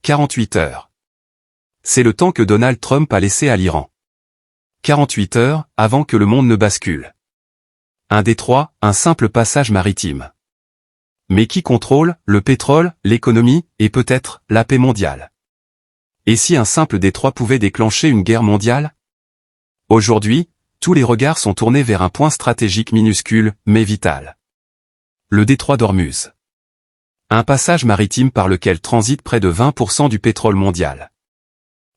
48 heures. C'est le temps que Donald Trump a laissé à l'Iran. 48 heures avant que le monde ne bascule. Un détroit, un simple passage maritime. Mais qui contrôle le pétrole, l'économie et peut-être la paix mondiale? Et si un simple détroit pouvait déclencher une guerre mondiale? Aujourd'hui, tous les regards sont tournés vers un point stratégique minuscule, mais vital. Le détroit d'Ormuz. Un passage maritime par lequel transite près de 20% du pétrole mondial.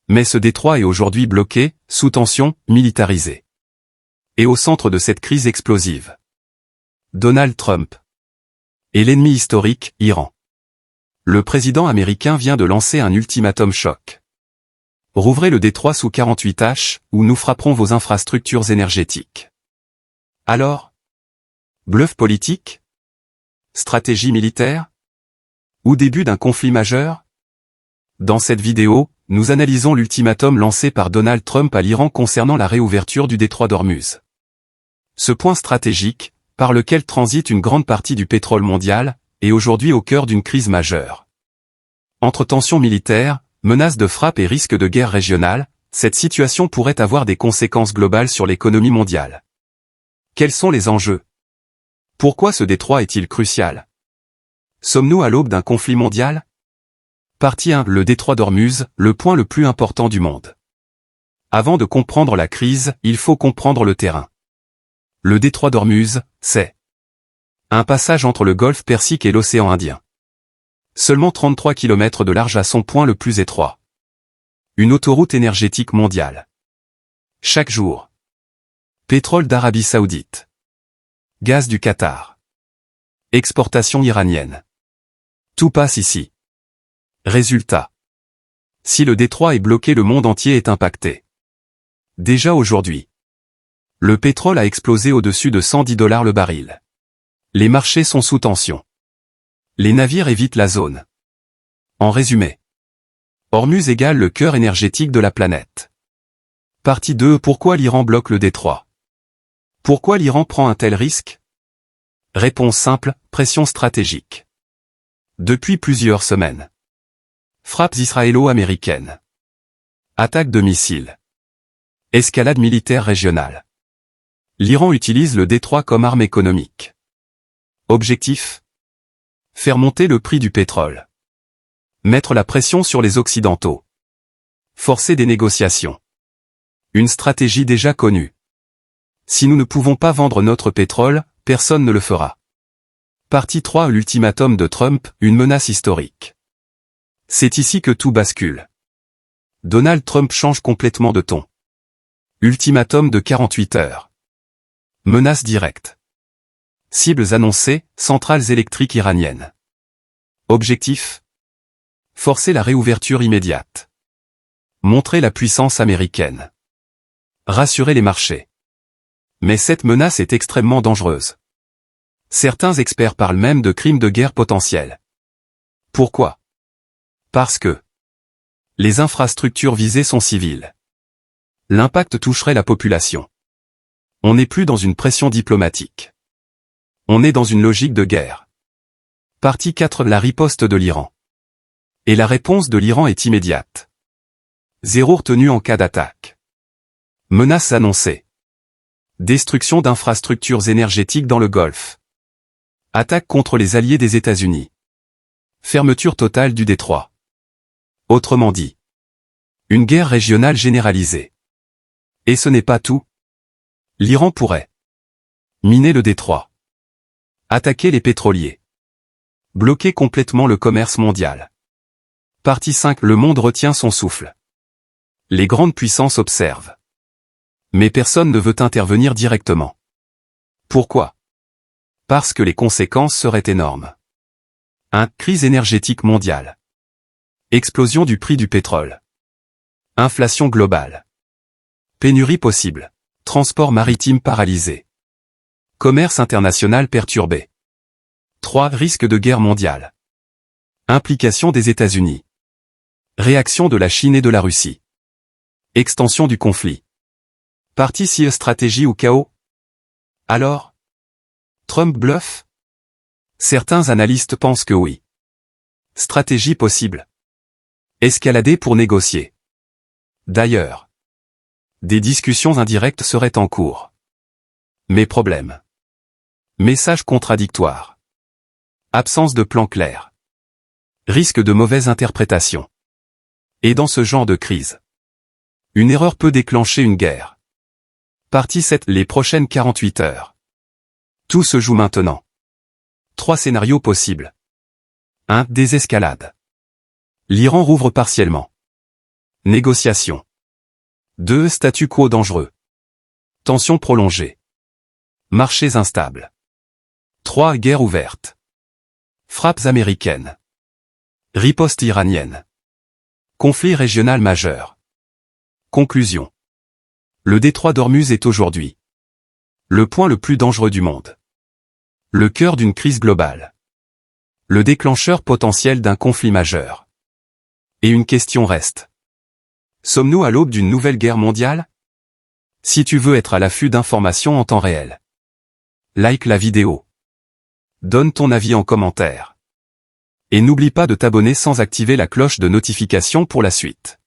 Mais ce détroit est aujourd'hui bloqué, sous tension, militarisé. Et au centre de cette crise explosive, Donald Trump. Et l'ennemi historique, Iran. Le président américain vient de lancer un ultimatum choc. Rouvrez le détroit sous 48h, ou nous frapperons vos infrastructures énergétiques. Alors? Bluff politique? Stratégie militaire? Ou début d'un conflit majeur? Dans cette vidéo, nous analysons l'ultimatum lancé par Donald Trump à l'Iran concernant la réouverture du détroit d'Ormuz. Ce point stratégique, par lequel transite une grande partie du pétrole mondial, est aujourd'hui au cœur d'une crise majeure. Entre tensions militaires, menaces de frappe et risques de guerre régionale, cette situation pourrait avoir des conséquences globales sur l'économie mondiale. Quels sont les enjeux? Pourquoi ce détroit est-il crucial? Sommes-nous à l'aube d'un conflit mondial? Partie 1. Le détroit d'Ormuz, le point le plus important du monde. Avant de comprendre la crise, il faut comprendre le terrain. Le détroit d'Ormuz, c'est un passage entre le golfe Persique et l'océan Indien. Seulement 33 km de large à son point le plus étroit. Une autoroute énergétique mondiale. Chaque jour. Pétrole d'Arabie Saoudite. Gaz du Qatar. Exportation iranienne. Tout passe ici. Résultat. Si le détroit est bloqué, le monde entier est impacté. Déjà aujourd'hui. Le pétrole a explosé au-dessus de $110 le baril. Les marchés sont sous tension. Les navires évitent la zone. En résumé. Ormuz égale le cœur énergétique de la planète. Partie 2. Pourquoi l'Iran bloque le détroit? Pourquoi l'Iran prend un tel risque? Réponse simple, pression stratégique. Depuis plusieurs semaines. Frappes israélo-américaines. Attaques de missiles. Escalade militaire régionale. L'Iran utilise le détroit comme arme économique. Objectif? Faire monter le prix du pétrole. Mettre la pression sur les Occidentaux. Forcer des négociations. Une stratégie déjà connue. Si nous ne pouvons pas vendre notre pétrole, personne ne le fera. Partie 3. L'ultimatum de Trump, une menace historique. C'est ici que tout bascule. Donald Trump change complètement de ton. Ultimatum de 48 heures. Menace directe. Cibles annoncées, centrales électriques iraniennes. Objectif? Forcer la réouverture immédiate. Montrer la puissance américaine. Rassurer les marchés. Mais cette menace est extrêmement dangereuse. Certains experts parlent même de crimes de guerre potentiels. Pourquoi? Parce que les infrastructures visées sont civiles. L'impact toucherait la population. On n'est plus dans une pression diplomatique. On est dans une logique de guerre. Partie 4. La riposte de l'Iran. Et la réponse de l'Iran est immédiate. Zéro retenue en cas d'attaque. Menace annoncée. Destruction d'infrastructures énergétiques dans le Golfe. Attaque contre les alliés des États-Unis. Fermeture totale du détroit. Autrement dit, une guerre régionale généralisée. Et ce n'est pas tout. L'Iran pourrait miner le détroit. Attaquer les pétroliers. Bloquer complètement le commerce mondial. Partie 5. Le monde retient son souffle. Les grandes puissances observent. Mais personne ne veut intervenir directement. Pourquoi? Parce que les conséquences seraient énormes. 1. Crise énergétique mondiale. Explosion du prix du pétrole. Inflation globale. Pénurie possible. Transport maritime paralysé. Commerce international perturbé. 3. Risque de guerre mondiale. Implication des États-Unis. Réaction de la Chine et de la Russie. Extension du conflit. Partie 6. Stratégie ou chaos? Alors? Trump bluffe? Certains analystes pensent que oui. Stratégie possible. Escalader pour négocier. D'ailleurs, des discussions indirectes seraient en cours. Mais problème. Messages contradictoires. Absence de plan clair. Risque de mauvaise interprétation. Et dans ce genre de crise, une erreur peut déclencher une guerre. Partie 7. Les prochaines 48 heures. Tout se joue maintenant. 3 scénarios possibles. 1. Désescalade. L'Iran rouvre partiellement. Négociation. 2. Statu quo dangereux. Tensions prolongées. Marchés instables. 3. Guerre ouverte. Frappes américaines. Riposte iranienne. Conflit régional majeur. Conclusion. Le détroit d'Ormuz est aujourd'hui le point le plus dangereux du monde. Le cœur d'une crise globale. Le déclencheur potentiel d'un conflit majeur. Et une question reste. Sommes-nous à l'aube d'une nouvelle guerre mondiale? Si tu veux être à l'affût d'informations en temps réel, like la vidéo. Donne ton avis en commentaire. Et n'oublie pas de t'abonner sans activer la cloche de notification pour la suite.